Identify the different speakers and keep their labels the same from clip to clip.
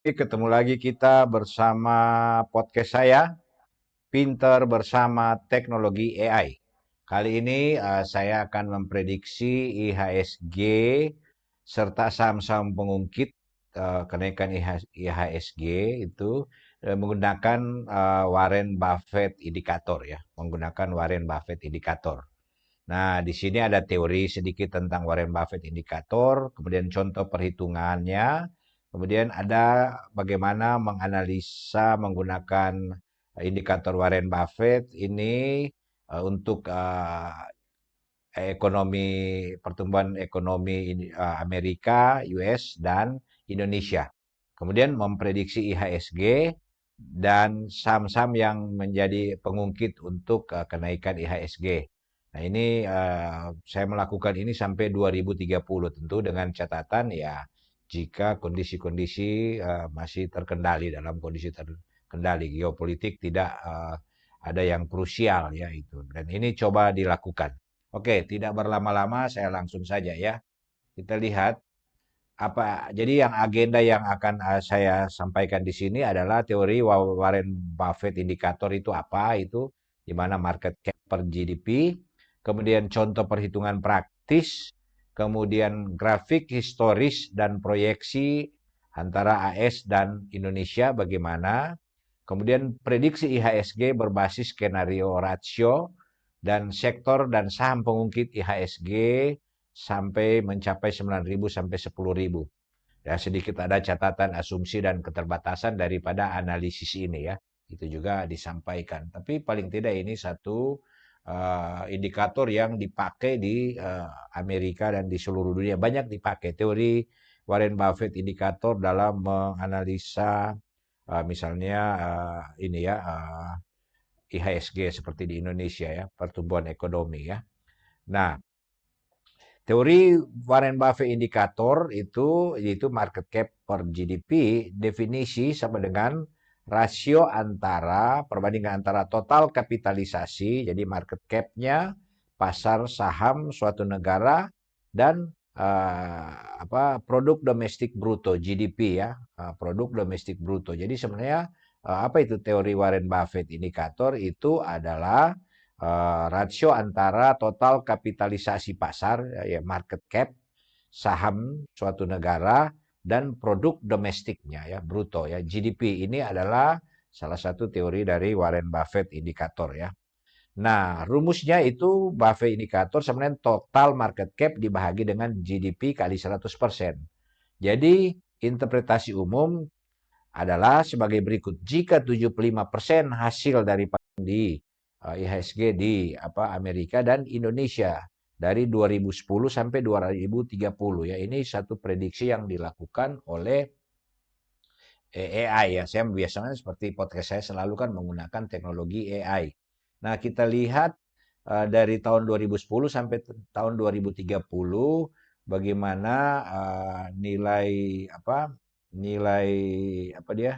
Speaker 1: Ketemu lagi kita bersama podcast saya, Pinter Bersama Teknologi AI. Kali ini saya akan memprediksi IHSG serta saham-saham pengungkit kenaikan IHSG itu menggunakan Warren Buffett indikator ya, menggunakan Warren Buffett indikator. Nah, di sini ada teori sedikit tentang Warren Buffett indikator, kemudian contoh perhitungannya, kemudian ada bagaimana menganalisa menggunakan indikator Warren Buffett ini untuk ekonomi pertumbuhan ekonomi Amerika, US dan Indonesia. Kemudian memprediksi IHSG dan saham-saham yang menjadi pengungkit untuk kenaikan IHSG. Nah, ini saya melakukan ini sampai 2030 tentu dengan catatan ya jika kondisi-kondisi masih terkendali dalam kondisi terkendali geopolitik tidak ada yang krusial ya itu. Dan ini coba dilakukan. Oke, tidak berlama-lama saya langsung saja ya. Kita lihat apa jadi yang agenda yang akan saya sampaikan di sini adalah teori Warren Buffett indikator itu apa itu di mana market cap per GDP, kemudian contoh perhitungan praktis, kemudian grafik historis dan proyeksi antara AS dan Indonesia bagaimana, kemudian prediksi IHSG berbasis skenario rasio dan sektor dan saham pengungkit IHSG sampai mencapai 9.000 sampai 10.000. Ya, sedikit ada catatan asumsi dan keterbatasan daripada analisis ini ya. Itu juga disampaikan. Tapi paling tidak ini satu indikator yang dipakai di Amerika dan di seluruh dunia. Banyak dipakai teori Warren Buffett indikator dalam menganalisa misalnya ini ya IHSG seperti di Indonesia ya, pertumbuhan ekonomi ya. Nah, teori Warren Buffett indikator itu yaitu market cap per GDP, definisi sama dengan rasio antara perbandingan antara total kapitalisasi, jadi market cap-nya, pasar saham suatu negara dan produk domestik bruto GDP ya, produk domestik bruto. Jadi sebenarnya apa itu teori Warren Buffett indikator itu adalah rasio antara total kapitalisasi pasar, ya market cap, saham suatu negara, dan produk domestiknya, ya bruto, ya GDP. Ini adalah salah satu teori dari Warren Buffett indikator ya. Nah, rumusnya itu Buffett indikator sebenarnya total market cap dibagi dengan GDP kali 100%. Jadi, interpretasi umum adalah sebagai berikut. Jika 75% hasil dari di IHSG di Amerika dan Indonesia dari 2010 sampai 2030 ya. Ini satu prediksi yang dilakukan oleh AI ya. Saya biasanya seperti podcast saya selalu kan menggunakan teknologi AI. Nah, kita lihat dari tahun 2010 sampai tahun 2030 bagaimana nilai nilai apa dia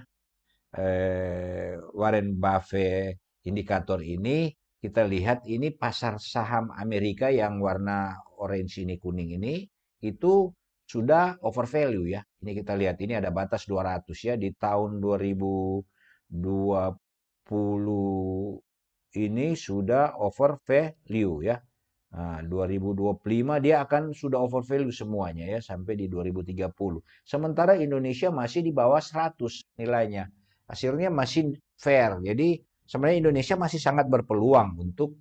Speaker 1: Warren Buffett indikator ini kita lihat ini pasar saham Amerika yang warna orange ini kuning ini itu sudah over value ya. Ini kita lihat ini ada batas 200 ya di tahun 2020 ini sudah over value ya. Nah, 2025 dia akan sudah over value semuanya ya sampai di 2030. Sementara Indonesia masih di bawah 100 nilainya. Hasilnya masih fair. Jadi sebenarnya Indonesia masih sangat berpeluang untuk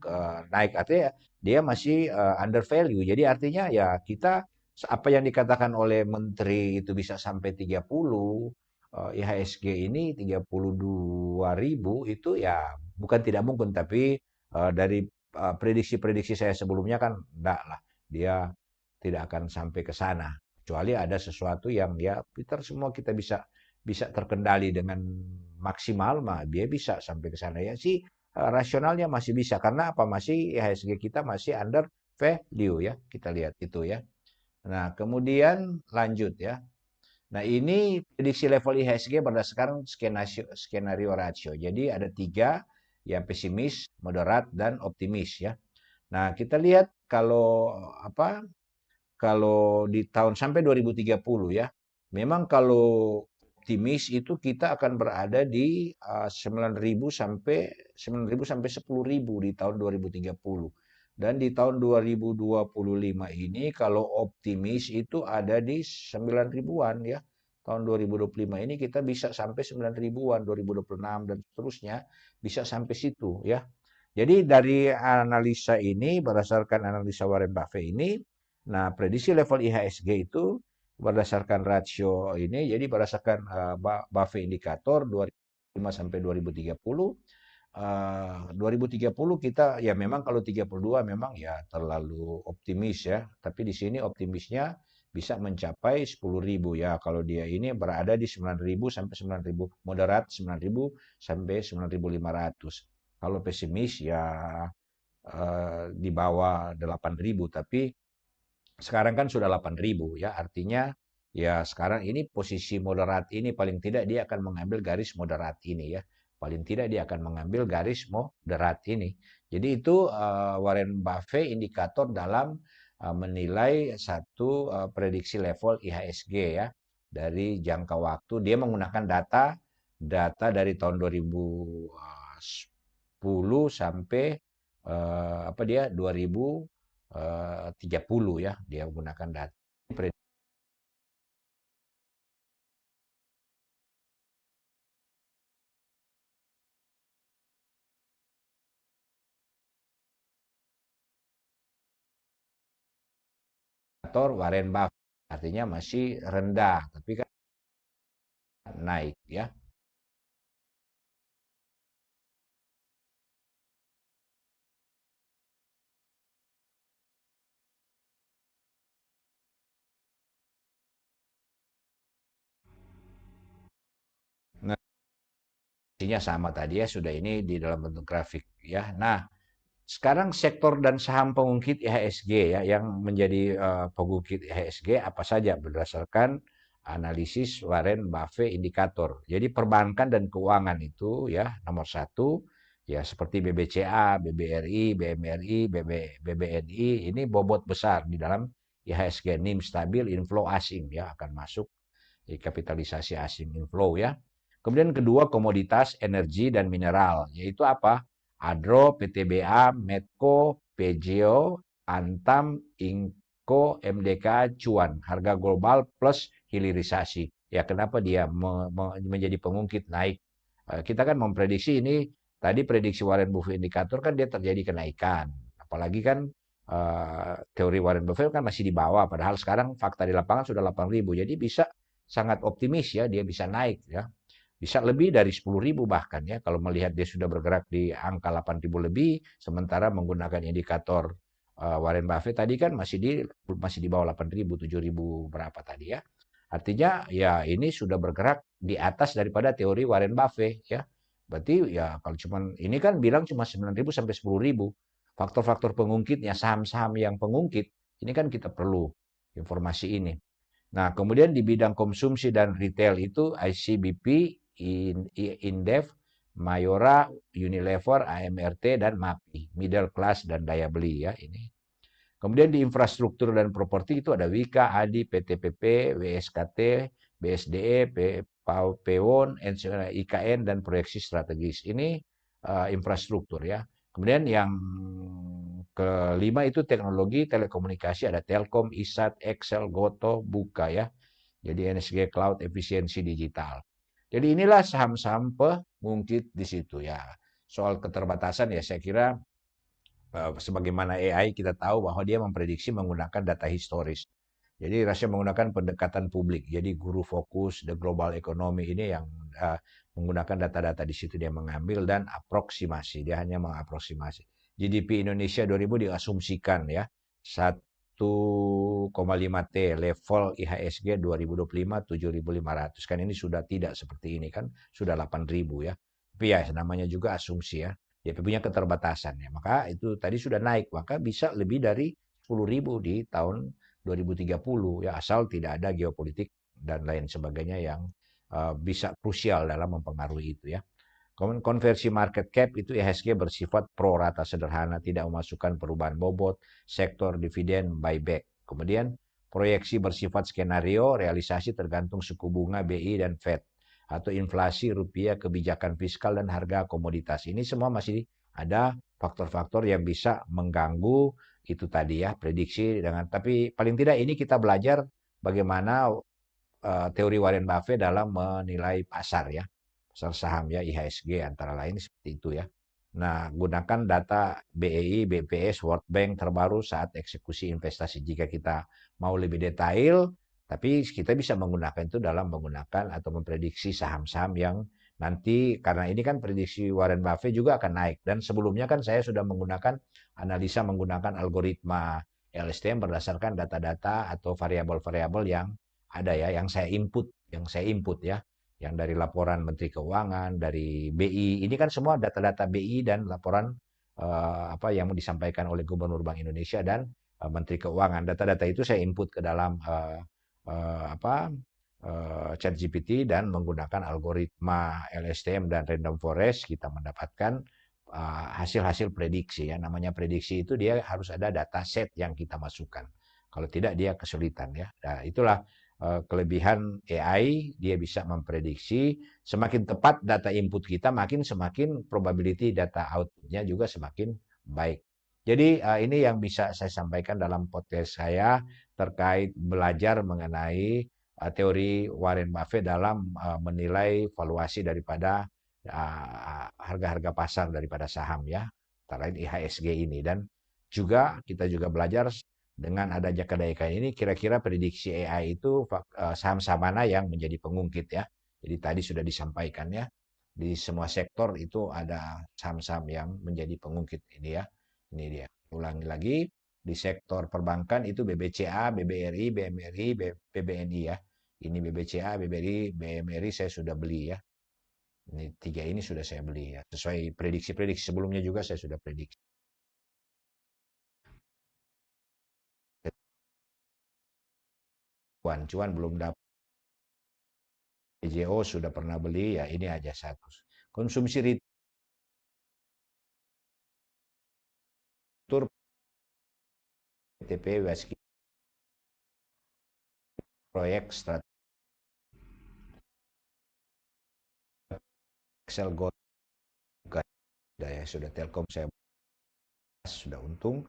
Speaker 1: naik. Artinya dia masih under value. Jadi artinya ya kita apa yang dikatakan oleh menteri itu bisa sampai 30, IHSG ini 32.000 itu ya bukan tidak mungkin tapi dari prediksi-prediksi saya sebelumnya kan enggak lah, dia tidak akan sampai ke sana. Kecuali ada sesuatu yang ya Peter semua kita bisa bisa terkendali dengan maksimal, mah dia bisa sampai ke sana ya sih. Rasionalnya masih bisa karena apa masih IHSG kita masih under value ya kita lihat itu ya. Nah kemudian lanjut ya. Nah, ini prediksi level IHSG berdasarkan skenario rasio. Jadi ada tiga, yang pesimis, moderat, dan optimis ya. Nah, kita lihat kalau kalau di tahun sampai 2030 ya, memang kalau optimis itu kita akan berada di 9.000 sampai 10.000 di tahun 2030. Dan di tahun 2025 ini kalau optimis itu ada di 9 ribuan ya. Tahun 2025 ini kita bisa sampai 9 ribuan, 2026 dan seterusnya bisa sampai situ ya. Jadi dari analisa ini, berdasarkan analisa Warren Buffett ini, nah prediksi level IHSG itu berdasarkan rasio ini, jadi berdasarkan Buffett indikator 2005 sampai 2030. 2030 kita ya memang kalau 32 memang ya terlalu optimis ya, tapi di sini optimisnya bisa mencapai 10.000 ya. Kalau dia ini berada di 9.000 sampai 9.000, moderat 9.000 sampai 9.500. Kalau pesimis ya di bawah 8.000, tapi sekarang kan sudah 8.000 ya, artinya ya sekarang ini posisi moderat ini paling tidak dia akan mengambil garis moderat ini ya. Paling tidak dia akan mengambil garis moderat ini. Jadi itu Warren Buffett indikator dalam menilai satu prediksi level IHSG ya. Dari jangka waktu dia menggunakan data dari tahun 2010 sampai apa dia 2030 ya, dia menggunakan data predator Warren Buffett, artinya masih rendah tapi kan naik ya. Nah, artinya sama tadi ya, sudah ini di dalam bentuk grafik ya. Nah, sekarang sektor dan saham pengungkit IHSG ya, yang menjadi pengungkit IHSG apa saja berdasarkan analisis Warren Buffett indikator. Jadi perbankan dan keuangan itu ya nomor satu ya, seperti BBCA, BBRI, BMRI, BBNI ini bobot besar di dalam IHSG. NIM stabil, inflow asing ya akan masuk di kapitalisasi asing inflow ya. Kemudian kedua komoditas energi dan mineral, yaitu apa? Adro, PTBA, Medco, PGO, Antam, Inco, MDK, Cuan. Harga global plus hilirisasi. Ya, kenapa dia menjadi pengungkit naik? Kita kan memprediksi ini, tadi prediksi Warren Buffett indikator kan dia terjadi kenaikan. Apalagi kan teori Warren Buffett kan masih di bawah, padahal sekarang fakta di lapangan sudah 8.000. Jadi bisa sangat optimis ya, dia bisa naik ya. Bisa lebih dari 10.000 bahkan ya, kalau melihat dia sudah bergerak di angka 8.000 lebih, sementara menggunakan indikator Warren Buffett tadi kan masih di bawah 8.000, 7.000 berapa tadi ya. Artinya ya ini sudah bergerak di atas daripada teori Warren Buffett ya. Berarti ya kalau cuman ini kan bilang cuma 9.000 sampai 10.000. Faktor-faktor pengungkitnya, saham-saham yang pengungkit, ini kan kita perlu informasi ini. Nah, kemudian di bidang konsumsi dan retail itu ICBP, Indef, Mayora, Unilever, AMRT, dan MAPI, middle class dan daya beli ya ini. Kemudian di infrastruktur dan properti itu ada Wika, ADI, PTPP, WSKT, BSDE, PAWON, IKN, dan proyeksi strategis. Ini infrastruktur ya. Kemudian yang kelima itu teknologi telekomunikasi, ada Telkom, ISAT, Excel, Goto, Buka ya. Jadi NSG Cloud, efisiensi digital. Jadi inilah saham-saham pengungkit di situ ya. Soal keterbatasan ya saya kira sebagaimana AI kita tahu bahwa dia memprediksi menggunakan data historis. Jadi rasanya menggunakan pendekatan publik. Jadi guru fokus the global economy ini yang menggunakan data-data di situ dia mengambil dan aproksimasi. Dia hanya mengaproksimasi. GDP Indonesia 2000 diasumsikan ya 1,5 T, level IHSG 2025 7.500. Kan ini sudah tidak seperti ini kan, sudah 8.000 ya. Tapi ya namanya juga asumsi ya. Dia punya keterbatasan ya. Maka itu tadi sudah naik, maka bisa lebih dari 10.000 di tahun 2030 ya, asal tidak ada geopolitik dan lain sebagainya yang bisa krusial dalam mempengaruhi itu ya. Konversi market cap itu IHSG bersifat pro rata sederhana, tidak memasukkan perubahan bobot, sektor dividen, buyback. Kemudian proyeksi bersifat skenario, realisasi tergantung suku bunga BI dan Fed. atau inflasi rupiah, kebijakan fiskal dan harga komoditas. Ini semua masih ada faktor-faktor yang bisa mengganggu itu tadi ya, prediksi dengan tapi paling tidak ini kita belajar bagaimana teori Warren Buffett dalam menilai pasar ya, pasar saham ya, IHSG antara lain seperti itu ya. Nah, gunakan data BEI, BPS, World Bank terbaru saat eksekusi investasi. Jika kita mau lebih detail, tapi kita bisa menggunakan itu dalam menggunakan atau memprediksi saham-saham yang nanti, karena ini kan prediksi Warren Buffett juga akan naik. Dan sebelumnya kan saya sudah menggunakan analisa menggunakan algoritma LSTM berdasarkan data-data atau variabel-variabel yang ada ya, yang saya input ya, yang dari laporan Menteri Keuangan, dari BI. Ini kan semua data-data BI dan laporan apa yang disampaikan oleh Gubernur Bank Indonesia dan Menteri Keuangan. Data-data itu saya input ke dalam ChatGPT dan menggunakan algoritma LSTM dan Random Forest kita mendapatkan hasil-hasil prediksi ya. Namanya prediksi itu dia harus ada data set yang kita masukkan. Kalau tidak dia kesulitan ya. Nah, itulah kelebihan AI, dia bisa memprediksi semakin tepat data input kita, semakin probability data outputnya juga semakin baik. Jadi ini yang bisa saya sampaikan dalam podcast saya terkait belajar mengenai teori Warren Buffett dalam menilai valuasi daripada harga-harga pasar daripada saham ya, antara lain IHSG ini. Dan juga kita juga belajar dengan adanya kenaikan ini, kira-kira prediksi AI itu saham-saham mana yang menjadi pengungkit ya. Jadi tadi sudah disampaikan ya, di semua sektor itu ada saham-saham yang menjadi pengungkit ini ya. Ini dia. Ulangi lagi, di sektor perbankan itu BBCA, BBRI, BMRI, BBNI ya. Ini BBCA, BBRI, BMRI saya sudah beli ya. Ini tiga ini sudah saya beli ya. Sesuai prediksi-prediksi sebelumnya juga saya sudah prediksi. Cuan belum dapat. PJO sudah pernah beli, ya ini aja satu. Konsumsi retail PTP Waskita proyek strategi Excel Gold sudah ya, sudah Telkom saya sudah untung.